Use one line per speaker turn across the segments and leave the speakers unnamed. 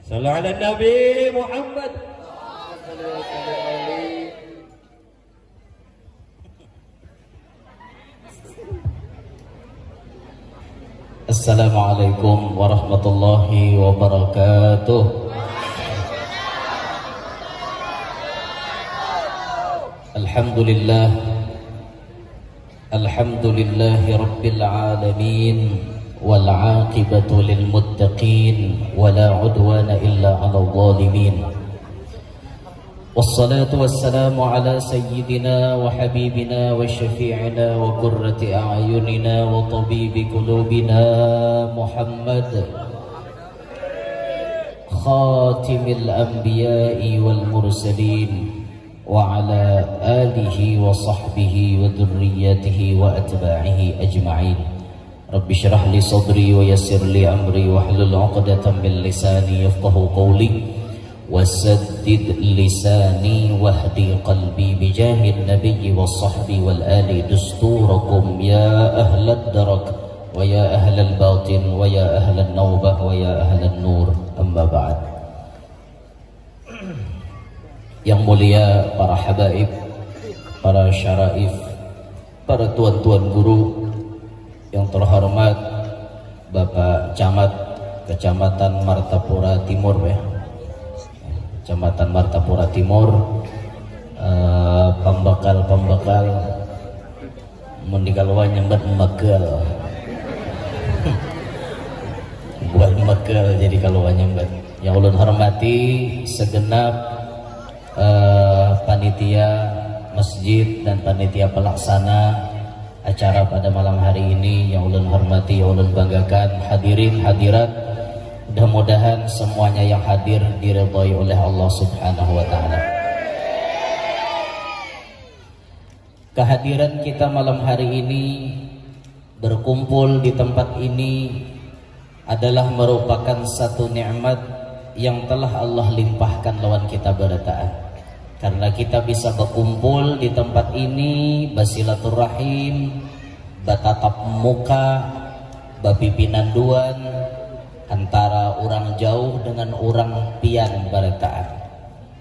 Sallu ala Nabi Muhammad.
Assalamualaikum warahmatullahi wabarakatuh. Alhamdulillah, alhamdulillahi rabbil alamin, wal aqibatu lil muttaqin, wala udwana illa 'alal zalimin. Wassalatu wassalamu ala sayyidina wa habibina wa syafi'ina wa qurrati a'yunina wa tabibi qulubina Muhammad khatimil anbiya'i wal mursalin wa ala alihi wa sahbihi wa dhurriyyatihi wa atba'ihi ajma'in. Rabbi syrah li sadri wa yassir li amri wa hlul 'uqdatam min lisani yafqahu qawli wasaddid lisani wahdi qalbi bijahid nabiyyi wassahbi wal ali dusturakum ya ahlad darak wa ya ahlal batin wa ya ahlan nawbah wa ya ahlan nur, amma ba'd. Yang mulia para habaib, para syaraif, para tuan-tuan guru, yang terhormat Bapak Camat Kecamatan Martapura Timur, Kecamatan Martapura Timur, pembekal mendikalwa nyembat mekel buat mekel jadi kalau nyembat. Yang ulun hormati segenap panitia masjid dan panitia pelaksana acara pada malam hari ini, yang ulun hormati, yang ulun banggakan, hadirin hadirat, mudah-mudahan semuanya yang hadir diridhai oleh Allah Subhanahu wa taala. Kehadiran kita malam hari ini berkumpul di tempat ini adalah merupakan satu nikmat yang telah Allah limpahkan lawan kita berataan. Karena kita bisa berkumpul di tempat ini, basilaturrahim, batatap muka, babipinanduan antara orang jauh dengan orang pian barataan.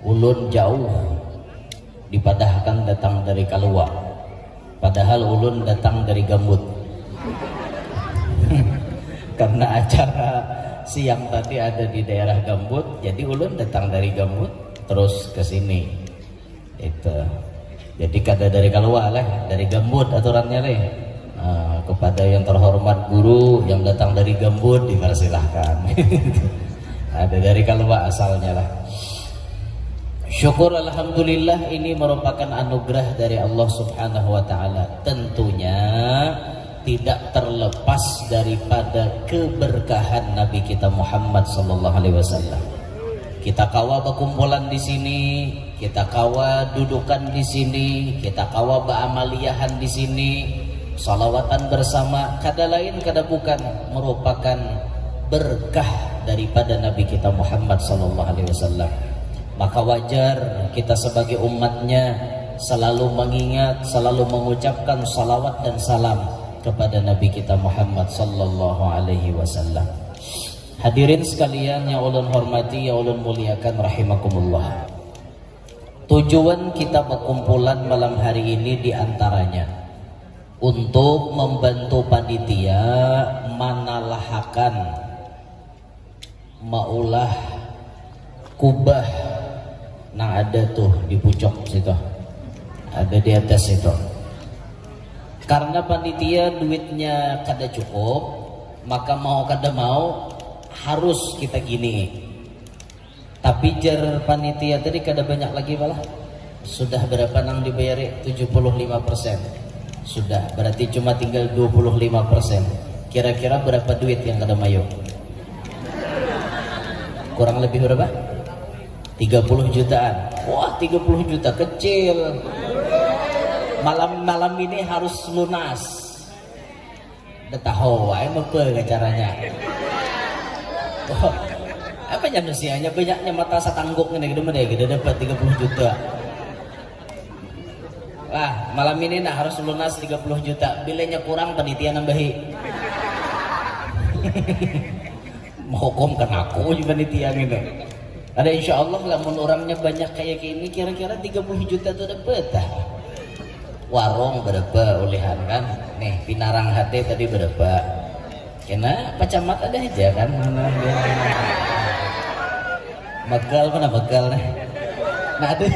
Ulun jauh dipadahkan datang dari Kalua, padahal ulun datang dari Gambut. Karena acara siang tadi ada di daerah Gambut, jadi ulun datang dari Gambut terus ke sini. Itu jadi kada dari Kalua lah, dari Gambut aturannya leh. Kepada yang terhormat guru yang datang dari Gambut dipersilahkan. Ada dari Kalua asalnya lah. Syukur alhamdulillah, ini merupakan anugerah dari Allah Subhanahu wa taala. Tentunya tidak terlepas daripada keberkahan Nabi kita Muhammad sallallahu alaihi wasallam. Kita kawa berkumpulan di sini, kita kawa dudukan di sini, kita kawa beramaliahan di sini, salawatan bersama, kada lain kada bukan merupakan berkah daripada Nabi kita Muhammad sallallahu alaihi wasallam. Maka wajar kita sebagai umatnya selalu mengingat, selalu mengucapkan salawat dan salam kepada Nabi kita Muhammad sallallahu alaihi wasallam. Hadirin sekalian yang ulun hormati, yang ulun muliakan rahimakumullah. Tujuan kita berkumpulan malam hari ini diantaranya untuk membantu panitia manalahakan maulah kubah nah ada tuh di pucuk situ, ada di atas itu. Karena panitia duitnya kada cukup, maka mau kada mau harus kita gini. Tapi jar panitia tadi kada banyak lagi malah. Sudah berapa nang dibayari? 75%. Sudah, berarti cuma tinggal 25%. Kira-kira berapa duit yang kada mayo? Kurang lebih berapa? 30 jutaan. Wah, 30 juta kecil. Malam ini harus lunas. Udah tahu emang apa caranya? Oh, apa manusianya banyaknya mata satangguk ini gede dapat 30 juta. Wah, malam ini harus lunas 30 juta. Bilanya kurang panitia nambahi. menghukum kan aku juga nih tiang ini. Ada insya Allah lamun orangnya banyak kayak gini kira-kira 30 juta tuh dapat. Warung berapa ulihan kan? Nih Pinarang hati tadi berapa? Kena pacamat ada aja kan? Mana dia? Bekal mana bekal nih? Nah ada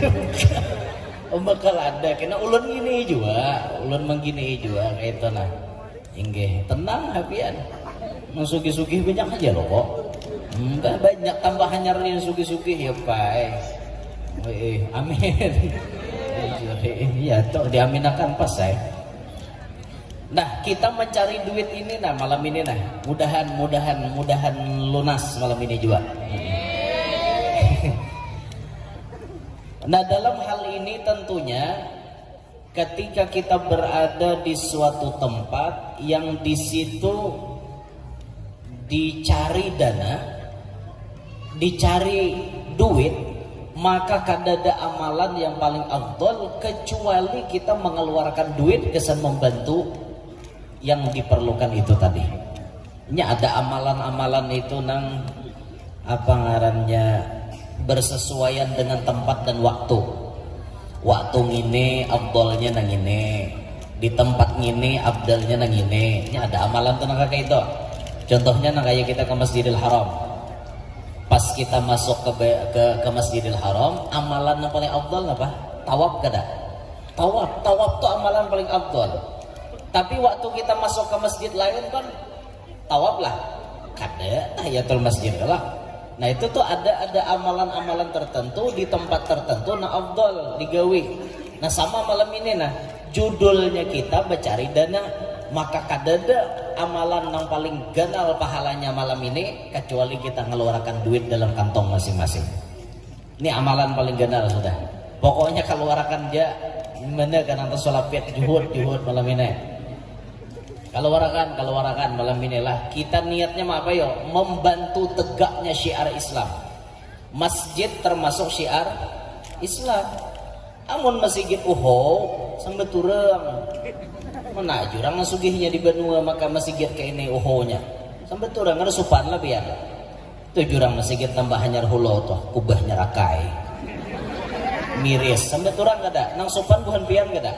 bekal ada. Kena ulun gini juga, ulun menggini juga kayak itu nah. Inggih tenang hapian. Mensugi-sugi banyak aja loh kok. Enggak banyak tambahannya rin sugi-sugi ya Pak. Amin. Iya tuh diaminakan pas saya. Nah kita mencari duit ini nah malam ini nah mudahan lunas malam ini juga. Nah dalam hal ini tentunya ketika kita berada di suatu tempat yang di situ dicari dana, dicari duit, maka kadada amalan yang paling afdol kecuali kita mengeluarkan duit kesan membantu yang diperlukan itu tadi. Ini ada amalan-amalan itu nang apa ngarannya bersesuaian dengan tempat dan waktu. Waktu ngine afdolnya nang ini, di tempat ngine afdalnya nang ini. Ini ada amalan tuh nang kayak itu. Contohnya nang kayak kita ke Masjidil Haram. Pas kita masuk ke Masjidil Haram, amalan yang paling afdal apa? Tawaf kada? Tawaf tuh amalan paling afdal. Tapi waktu kita masuk ke masjid lain kan tawaf lah. Kada tahiyatul masjid lah. Nah itu tuh ada amalan-amalan tertentu di tempat tertentu nah afdal digawi. Nah sama malam ini nah judulnya kita mencari dana, maka kadada amalan yang paling ganal pahalanya malam ini kecuali kita ngeluarkan duit dalam kantong masing-masing. Ini amalan paling ganal sudah. Pokoknya keluarkan dia mana kan antar solapet juhud malam ini. Keluarkan malam inilah kita niatnya apa yo? Membantu tegaknya syiar Islam. Masjid termasuk syiar Islam. Amun masjid sampai turang. Mana jurang sugihnya di benua maka masjid kayak ini uhonya. Sampai turang ada supan lah biar. Tuh jurang masjid tambah hanyar hulo tuh kubahnya rakai. Miris sampai turang ada. Nang supan buhan pian kada.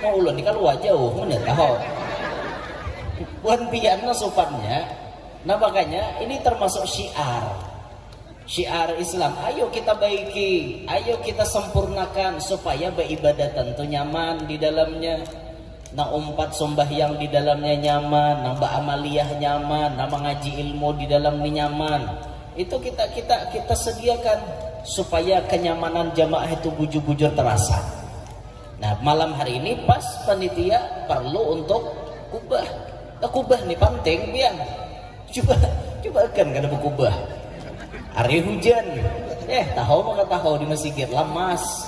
Mau ulun di kalau jauh mana tahu. Bukan pianna sopannya. Nah makanya ini termasuk syiar Islam. Ayo kita baiki, ayo kita sempurnakan supaya beribadah tentu nyaman di dalamnya. Nah umpat sembahyang di dalamnya nyaman, nah beramaliyah nyaman, nah mengaji ilmu di dalamnya nyaman. Itu kita sediakan supaya kenyamanan jamaah itu bujur-bujur terasa. Nah malam hari ini pas panitia perlu untuk kubah. Kubah nih penting biang. Coba kan kada berkubah. Hari hujan. Tahu maka tahu di masjid lamas.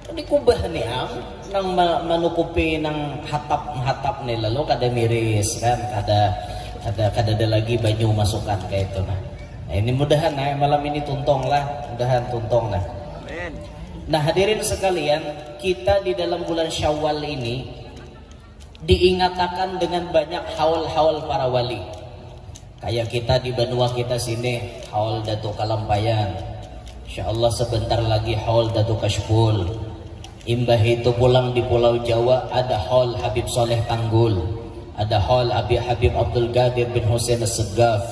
Di kubah nih nang menutupi nang hatap nih lalu kada miris kan kada ada lagi baju masukan kayak itu nah. Ini mudahan malam ini tuntong lah. Nah hadirin sekalian, kita di dalam bulan Syawal ini diingatkan dengan banyak haul-haul para wali. Kayak kita di benua kita sini haul Datuk Kalampayan. Insyaallah sebentar lagi haul Datuk Kashful. Imbah itu pulang di Pulau Jawa ada haul Habib Soleh Tanggul. Ada haul Habib Abdul Qadir bin Hussein As-Segaf.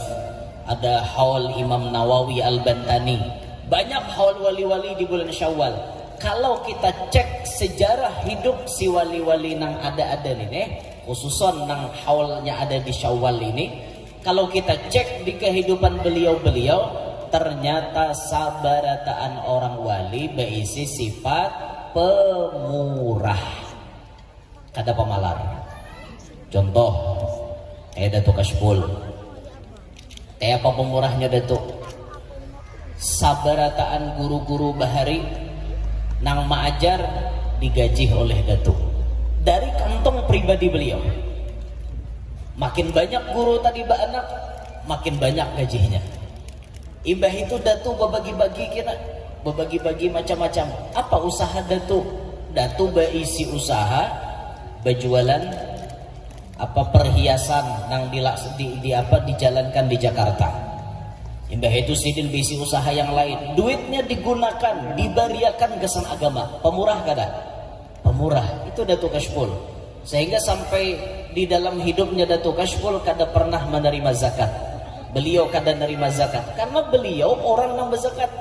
Ada haul Imam Nawawi Al-Bantani. Banyak haul wali-wali di bulan Syawal. Kalau kita cek sejarah hidup si wali-wali nang ada nih, khususon nang haulnya ada di Syawal ini, kalau kita cek di kehidupan beliau-beliau, ternyata sabarataan orang wali berisi sifat pemurah, kada pemalar. Contoh, Datuk Kashful, apa pemurahnya Datuk? Sabarataan guru-guru bahari nang maajar digaji oleh Datuk dari kantong pribadi beliau. Makin banyak guru tadi anak, makin banyak gajinya. Imbah itu Datuk berbagi-bagi macam-macam. Apa usaha Datuk? Datuk berisi usaha berjualan perhiasan nang dijalankan di Jakarta. Indah itu sidin bisi usaha yang lain, duitnya digunakan dibariakan kesan agama. Pemurah kada? Pemurah itu Datuk Kashful. Sehingga sampai di dalam hidupnya Datuk Kashful kada pernah menerima zakat. Beliau kada menerima zakat karena beliau orang yang berzakat.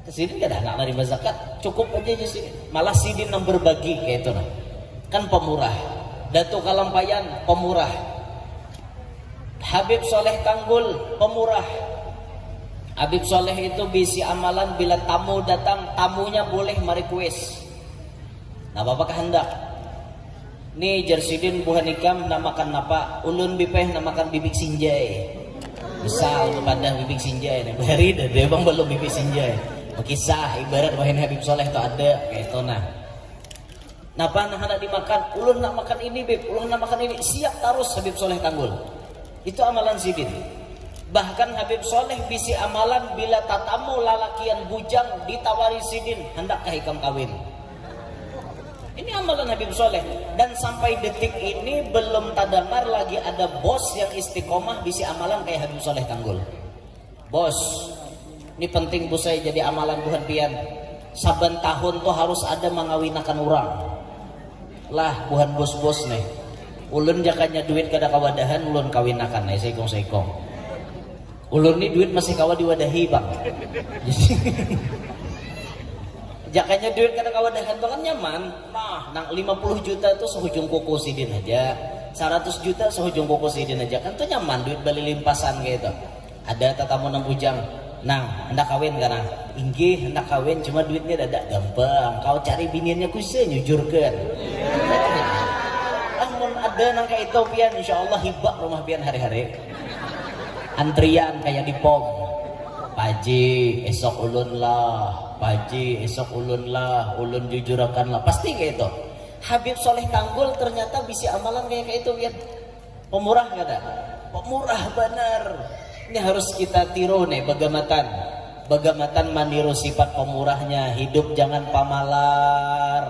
Sidin kada nak menerima zakat, cukup aja sidin. Malah sidin yang berbagi kayak itu nah. Kan pemurah. Datuk Kalampayan pemurah. Habib Soleh Tanggul pemurah. Habib Soleh itu bisi amalan bila tamu datang, tamunya boleh merequest. Nah bapak kehendak nih jersidin buhan ikam nak makan apa, ulun bipeh nak makan bibik sinjai. Misal kepada bibik sinjai nih beri dah dia bang belum bibik sinjai. Kisah ibarat wahin Habib Soleh tu ada kayak itu nah. Napa nak hendak dimakan, ulun nak makan ini bib, ulun nak makan ini, siap terus Habib Soleh Tanggul. Itu amalan sidin. Bahkan Habib Soleh bisi amalan bila tatamu lalakian bujang ditawari sidin, hendakkah ikam kawin. Ini amalan Habib Soleh. Dan sampai detik ini belum terdengar lagi ada bos yang istiqomah bisi amalan kayak Habib Soleh Tanggul. Bos, ini penting bu saya jadi amalan Tuhan pian. Saban tahun tuh harus ada mengawinakan orang. Lah buhan bos-bos nih. Ulun jakanya duit kada kawadahan, ulun kawinakan nih seikong-seikong. Ulun nih duit masih kawa diwadahi bang. Jakanya duit kada kawadahan banget nyaman. Nah, nang 50 juta tuh sehujung kuku sidin aja. 100 juta sehujung kuku sidin aja. Kan tuh nyaman duit beli limpasan kayak itu. Ada tatamu nang bujang. Nang, hendak kawin kan? Inggih, hendak kawin cuma duitnya dadak gampang. Kau cari biniannya kuise nyujurkan. Namun ada nang kayak itu pian insyaallah hibah rumah pian hari-hari. Antrian kayak di pom. Paji, esok ulun lah. Paji, esok ulun lah, ulun jujurakan lah, pasti kayak itu. Habib Soleh Tanggul ternyata bisa amalan kayak itu ya. Pemurah nggak ada? Pemurah benar. Ini harus kita tiru nih bagamatan meniru sifat pemurahnya. Hidup jangan pamalar.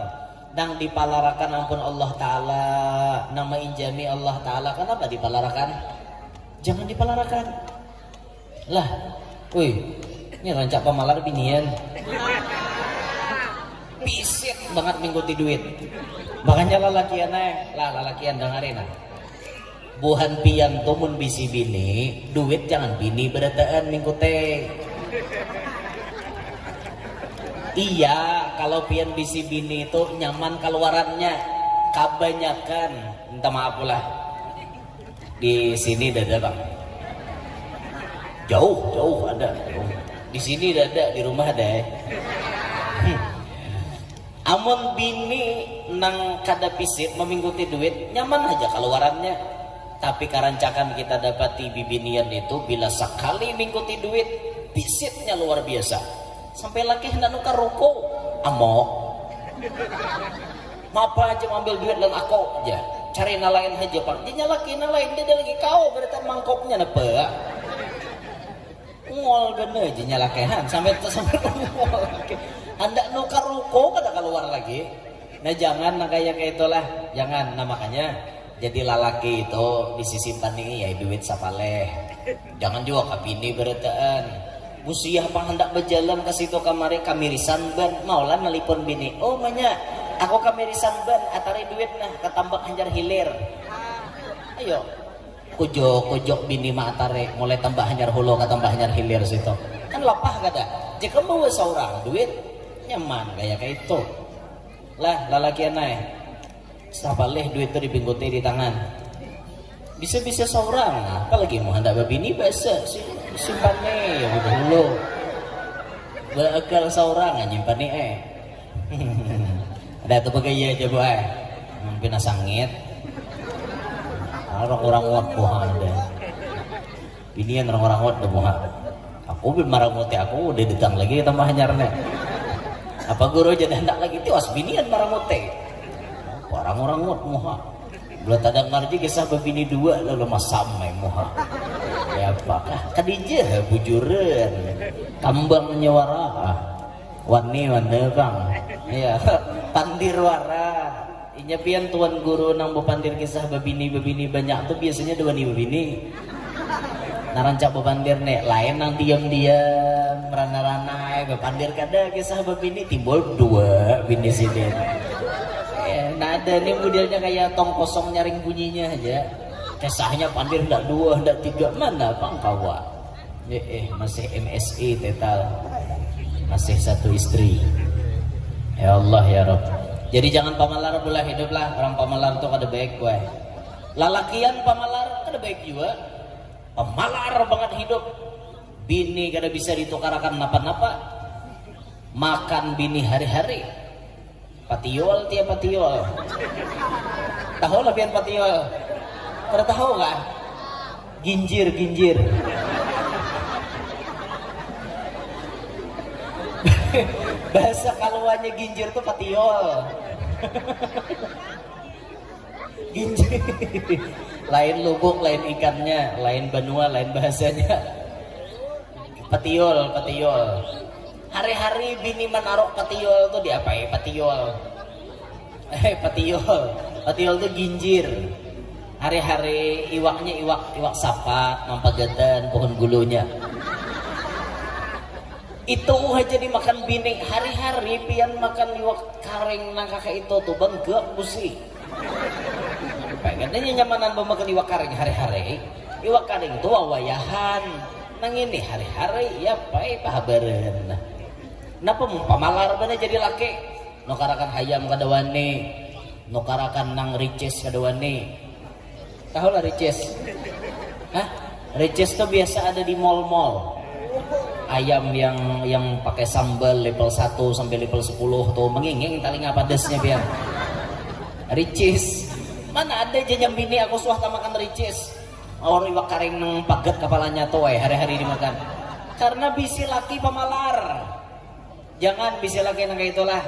Nang dipalarakan ampun Allah Ta'ala. Nama injami Allah Ta'ala. Kenapa dipalarakan? Jangan dipalarakan. Lah, wih. Ini rancak pemalar binian. Pisit banget mingguti duit. Makanya lalakian lalakian dengerin. Buhan pian tumun bisi bini, duit jangan bini berataan mingguti. Iya, kalau pian bisi bini itu nyaman keluarannya. Kebanyakan, minta maaf pula. Di sini ada bang. Jauh ada. Di sini ada, di rumah ada. Amun bini nang kada pisit memingguti duit nyaman aja keluarannya. Tapi karancakan kita dapati bibinian itu bila sekali mingguti duit pisitnya luar biasa. Sampai laki hendak nukar rokok amok. Mapa aja ambil duit dan aku aja. Cari nalain aja pak. Dia laki nalain dia lagi kau berarti mangkopnya napa. Ngol gede aja nyalakehan sampai ngol. Hendak nukar ruko kada keluar lagi. Nah jangan nah kayak itulah, jangan. Nah makanya jadi lalaki itu disisimpan nih ya duit sapaleh. Jangan juga kabini berataan. Busiah pang hendak berjalan ke situ kamari kamirisan ban maulah nelipon bini. Oh banyak, aku kamirisan ban atari duit nah ketambak hanjar hilir. Ayo. Kujok bini mah tarik mulai tambah hanyar hulu ke tambah hanyar hilir situ kan lapah kada jika mau seorang duit nyaman kayak itu lah lalaki aneh sapaleh duit itu dipingguti di tangan bisa seorang apalagi mau hendak babini biasa simpannya ya udah dulu berakal seorang nyimpan nih ada tuh pegaya aja bu pina sangit orang-orang wat buah ada. Binian orang-orang wat buah. Aku bin marah muti aku udah datang lagi tambah hanyarnya. Apa guru jadi hendak lagi tiwas binian marah muti. Orang-orang wat muha. Belum ada ngerti kisah bini dua lalu masamai muha. Ya apakah kadijah bujuran kambang nyawara. Wani kang. Ya pandir wara. Inya pian tuan guru nang bepandir kisah babini banyak tuh biasanya dua nih babini. Narancak bepandir nek lain nang diam-diam merana-rana bepandir kada kisah babini timbul dua bini sidin. Nah ada nih modelnya kayak tong kosong nyaring bunyinya aja. Kisahnya pandir ndak dua ndak tiga mana bang kawa. Masih MSI total. Masih satu istri. Ya Allah ya Rabb. Jadi jangan pamalar pula hiduplah. Orang pamalar tuh kada baik gue. Lalakian pamalar kada baik juga. Pemalar banget hidup. Bini kada bisa ditukarakan napa-napa. Makan bini hari-hari. Patiol tiap patiol. Tahu lah pian patiol. Kada tahu kah? Ginjir. Bahasa kaluannya ginjir tuh patiol. Ginjir. Lain lubuk, lain ikannya, lain benua, lain bahasanya. Patiol. Hari-hari bini menaruh patiol tuh diapain? Patiol. Patiol tuh ginjir. Hari-hari iwaknya iwak sapat, mampagatan, pohon gulunya. Itu aja dimakan bini hari-hari pian makan iwak karing nang kakak itu tuh bang gak pusing. Pengennya nyamanan makan iwak karing hari-hari. Iwak karing itu wawayahan. Nang ini hari-hari ya pai pahabaren. Napa pamalar bana jadi laki? Nokarakan hayam kadawani, nokarakan nang ricis kadawani. Tahu lah ricis? Hah? Ricis tuh biasa ada di mall-mall. Ayam yang pakai sambal level 1 sampai level 10 tuh menginging tali ngapadesnya biar ricis. Mana ada aja yang bini aku suah makan ricis. Orang iwak karing nang paget kepalanya tuh hari-hari dimakan. Karena bisi laki pamalar. Jangan bisi laki nang kayak itulah.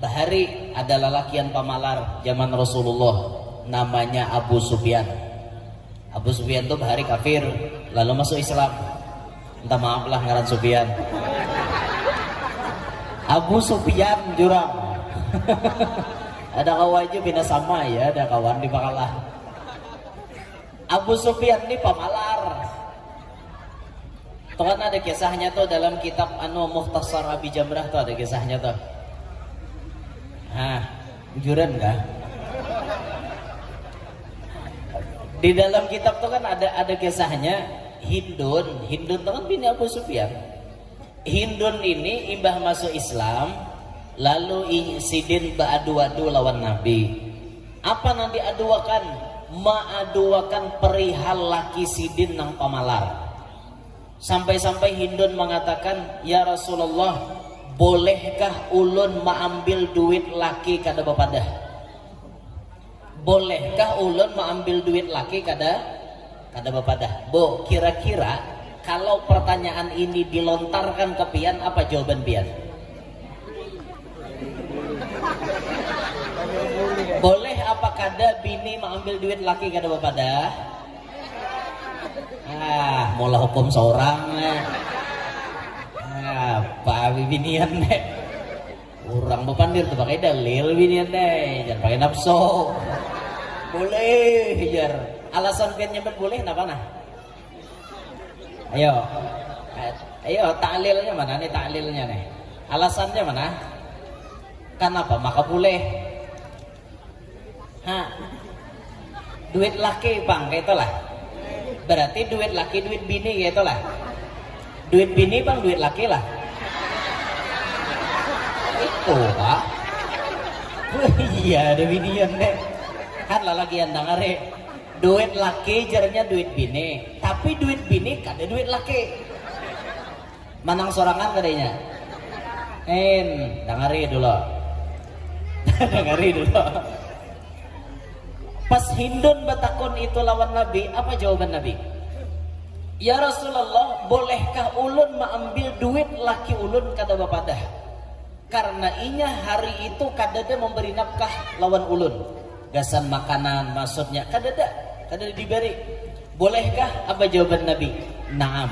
Bahari adalah lakian pamalar zaman Rasulullah namanya Abu Sufyan. Abu Sufyan tuh bahari kafir lalu masuk Islam. Minta maaf lah ngaran Sufyan. Abu Sufyan jurang. Ada kawan aja bina sama ya, ada kawan di Bakalah. Abu Sufyan ini pamalar. Tuh kan ada kisahnya tuh dalam kitab Mukhtasar Abi Jamrah tuh ada kisahnya tuh. Jujuran kah? Di dalam kitab tuh kan ada kisahnya. Hindun tuh kan bini Abu Sufyan. Hindun ini imbah masuk Islam, lalu sidin beradu-adu lawan Nabi. Apa nanti aduakan? Maaduakan perihal laki sidin nang pamalar. Sampai-sampai Hindun mengatakan, ya Rasulullah, bolehkah ulun maambil duit laki kada bepadah? Bolehkah ulun maambil duit laki kada bepadah? Bo, kira-kira kalau pertanyaan ini dilontarkan ke pian, apa jawaban pian? Boleh apa kada bini mengambil duit laki kada bepadah? Mula hukum seorang. Apa binian nih? Orang bepandir tuh pakai dalil binian deh, jangan pakai nafsu. Boleh, jar. Alasan pian nyebut boleh kenapa nah? Ayo taklilnya mana nih, taklilnya nih? Alasannya mana? Kenapa? Maka boleh. Duit laki bang, kayak itulah. Berarti duit laki, duit bini kayak itulah. Duit bini bang, duit laki lah. Itu pak. Iya, ada binian deh. Kan lah lagi yang dengare. Duit laki jarnya duit bini, tapi duit bini kada duit laki. Manang sorangan kadanya. Dengari dulu. Dengari dulu. Pas Hindun batakon itu lawan Nabi, apa jawaban Nabi? Ya Rasulullah, bolehkah ulun mengambil duit laki ulun kada bepadah? Karena inya hari itu kadada memberi nafkah lawan ulun. Gasan makanan maksudnya kadada diberi. Bolehkah? Apa jawaban Nabi? Naam.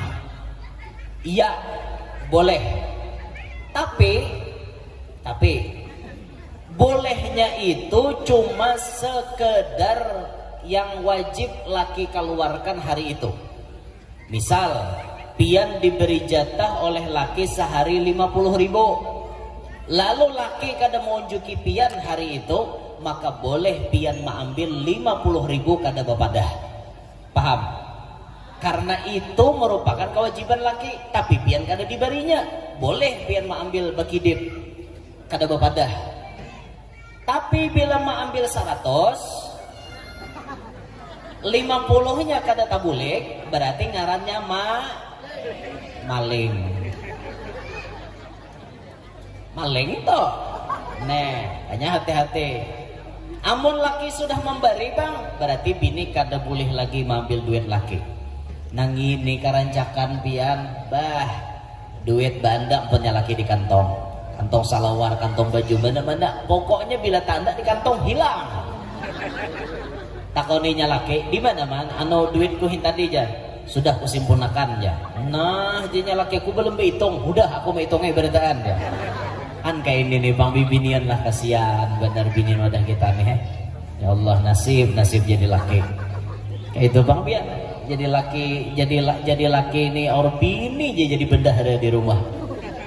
Iya, boleh. Tapi Bolehnya itu cuma sekedar yang wajib laki keluarkan hari itu. Misal pian diberi jatah oleh laki sehari 50.000, lalu laki kada mau unjuki pian hari itu, maka boleh pian mengambil 50.000 kada bapadah. Paham? Karena itu merupakan kewajiban laki, tapi pian kada diberinya, boleh pian mengambil bakidip kada bapadah. Tapi bila mengambil 100, 50-nya kada tabulik, berarti ngarannya maling. Maling toh. Hanya hati-hati. Amun laki sudah memberi bang, berarti bini kada boleh lagi mengambil duit laki. Nang ini karancakan pian, duit bandang punya laki di kantong. Kantong salawar, kantong baju, mana-mana. Pokoknya bila tanda di kantong hilang. Takoninya laki, di mana man? Anu duitku tadi aja. Sudah kusimpunakan ya. Nah, jadinya laki aku belum berhitung. Udah aku menghitungnya beritaan ya. An kayak ini nih bang bibinian lah, kasihan benar binian wadah kita nih. Ya Allah, nasib jadi laki. Kayak itu bang biar jadi laki ini or bini jadi bendahara di rumah.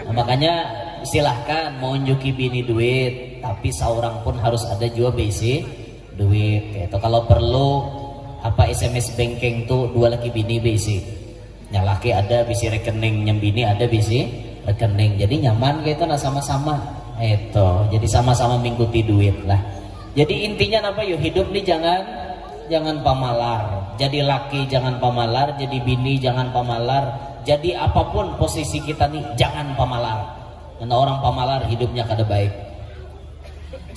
Nah, makanya silahkan mau unjuki bini duit, tapi seorang pun harus ada juga basic duit. Kayak itu kalau perlu apa SMS banking tuh dua laki bini basic. Yang laki ada bisi rekening, yang bini ada bisi rekening. Jadi nyaman kayak itu nah sama-sama. Itu jadi sama-sama mengikuti duit lah. Jadi intinya apa yuk, hidup nih jangan pamalar. Jadi laki jangan pamalar, jadi bini jangan pamalar. Jadi apapun posisi kita nih jangan pamalar. Karena orang pamalar hidupnya kada baik.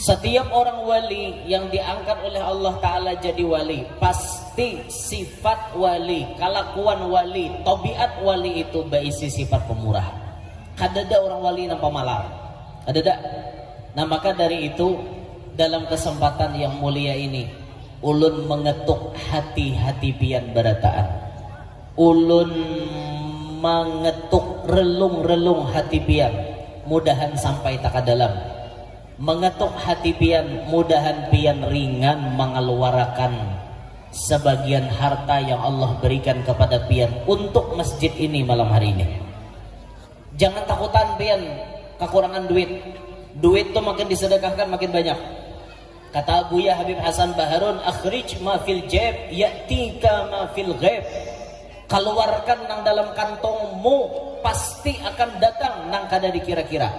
Setiap orang wali yang diangkat oleh Allah Ta'ala jadi wali, pasti sifat wali, kelakuan wali, tabiat wali itu berisi sifat pemurah. Kada ada orang wali yang pamalar, ada. Nah maka dari itu dalam kesempatan yang mulia ini, ulun mengetuk hati-hati pian berataan. Ulun mengetuk relung-relung hati pian, mudahan sampai tak dalam. Mengetuk hati pian, mudahan pian ringan mengeluarkan sebagian harta yang Allah berikan kepada pian untuk masjid ini malam hari ini. Jangan takutan pian kekurangan duit. Duit tuh makin disedekahkan makin banyak. Kata Buya Habib Hasan Baharun, akhrij ma fil jab ya'tika ma fil ghaib. Keluarkan nang dalam kantongmu, pasti akan datang nang kada dikira-kira.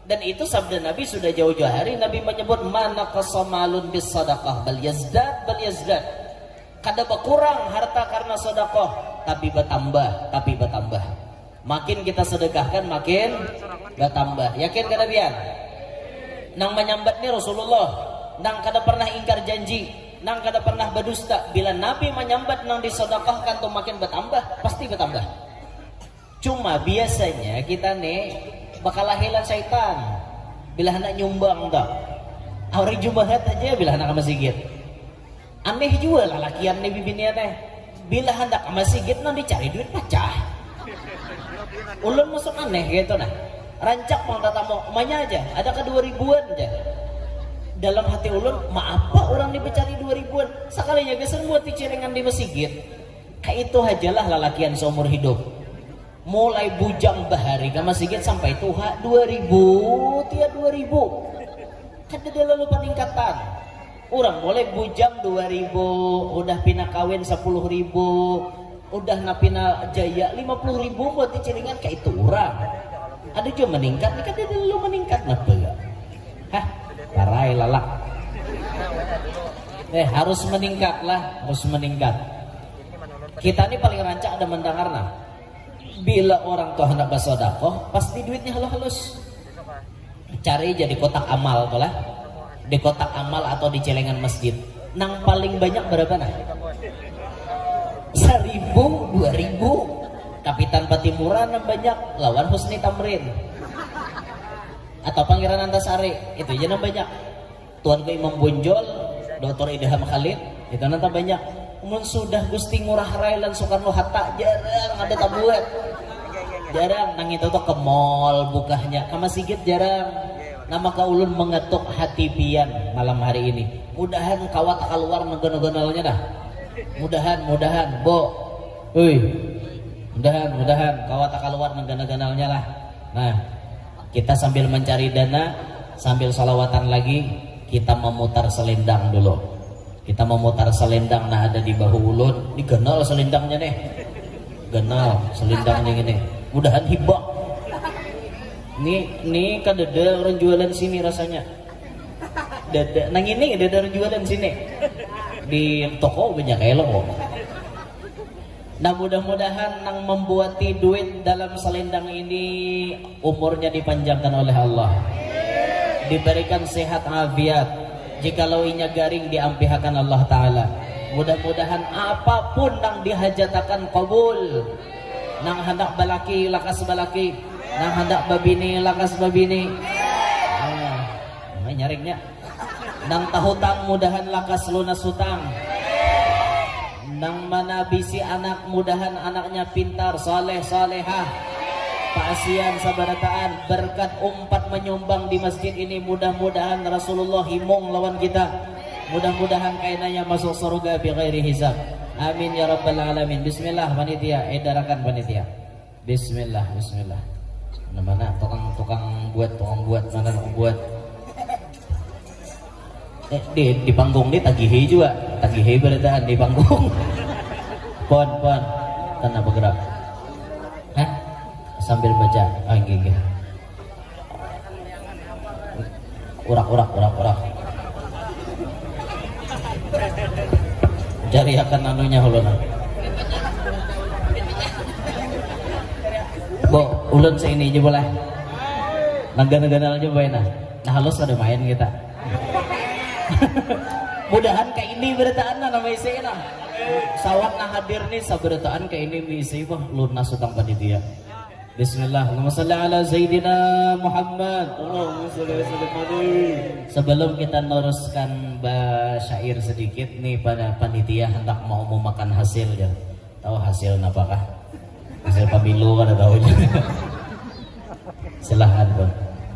Dan itu sabda Nabi sudah jauh-jauh hari. Nabi menyebut mana qasamalun bis sadaqah bal yazdad. Kada berkurang harta karena sedekah, tapi bertambah. Makin kita sedekahkan makin bertambah. Yakin kada biar? Nang menyambat ni Rasulullah, nang kada pernah ingkar janji, nang kada pernah berdusta. Bila Nabi menyambat nang disedekahkan tuh makin bertambah, pasti bertambah. Cuma biasanya kita nih bakal lahilan syaitan bila hendak nyumbang tak hari Jumat aja bila hendak ke masjid. Aneh juga lah lakian nih bibinian teh bila hendak ke masjid nanti cari duit pecah. Ulun masuk aneh gitu nah, rancak pang tatamu emanya aja ada ke 2000-an aja. Dalam hati ulun apa orang nih bercari 2000-an sekalinya geser buat dicerengan di masjid. Kayak itu ajalah lalakian seumur hidup. Mulai bujang bahari ke masjid sampai tuha 2000 tiap 2000 kan ada lalu peningkatan. Orang mulai bujang 2000 udah pina kawin 10.000, udah napina jaya 50.000 buat dicelingan kayak itu orang. Ada juga meningkat, kan ada lalu meningkat ngapa ya? Hah, parai lalak. Harus meningkat lah, harus meningkat. Kita ini paling rancak ada mendengar nah. Bila orang tuh hendak bersedekah, pasti duitnya halus-halus. Cari jadi kotak amal tuh lah. Di kotak amal atau di celengan masjid. Nang paling banyak berapa nah? 1.000, 2.000. Kapitan Patimura nang banyak, lawan Husni Tamrin. Atau Pangeran Antasari, itu aja nang banyak. Tuanku Imam Bonjol, Dr. Idham Khalid, itu nang banyak. Mun sudah Gusti Ngurah Rai dan Soekarno Hatta jarang ada tabuat. Jarang nang itu tuh ke mall bukanya, ke masjid jarang. Nah maka ulun mengetuk hati pian malam hari ini. Mudahan kawat keluar ngegon-gonalnya dah. Mudahan, Bo. Mudahan kawat keluar ngegon-gonalnya lah. Nah, kita sambil mencari dana, sambil salawatan lagi, kita memutar selendang dulu. Kita memutar selendang, nah ada di bahu ulun. Ini genal selendangnya nih. Genal selendangnya ini. Mudahan hibah. Nih kan ada orang jualan sini rasanya. Nang ini ada orang jualan sini. Di toko banyak elo. Nah mudah-mudahan nang membuati duit dalam selendang ini umurnya dipanjangkan oleh Allah. Diberikan sehat afiat. Jikalau inya garing diampihakan Allah Ta'ala. Mudah-mudahan apapun nang dihajatakan kabul. Nang hendak balaki lakas balaki. Nang hendak babini lakas babini. Nyaringnya. Nang tahutang mudahan lakas lunas hutang. Nang manabisi anak mudahan anaknya pintar, saleh, salehah. Paasian sabarataan berkat umpat menyumbang di masjid ini, mudah-mudahan Rasulullah himung lawan kita. Mudah-mudahan kainanya masuk surga bi ghairi hisab. Amin ya rabbal alamin. Bismillah panitia, edarakan panitia. Bismillah. Mana tukang buat mana tukang buat. Di panggung ini tagihi juga, tagihi beritaan di panggung. Pon, tanah bergerak. Hah? Sambil baca, gini. Urak. Cari akan anunya huluna. Bo, ulun seini aja boleh. Naga-naga aja boleh nah. Nah halus ada main kita. Mudahan kayak ini beritaan na nama isi na. Sawat na hadir nih saberitaan kayak ini isi bah lunas utang panitia. Bismillah. Allahumma salli ala Sayyidina Muhammad. Allahumma salli ala Sayyidina. Sebelum kita neruskan syair sedikit nih pada panitia hendak mau memakan hasil ya. Tahu hasil apakah? Hasil pemilu kada tahu. Silahkan Bang.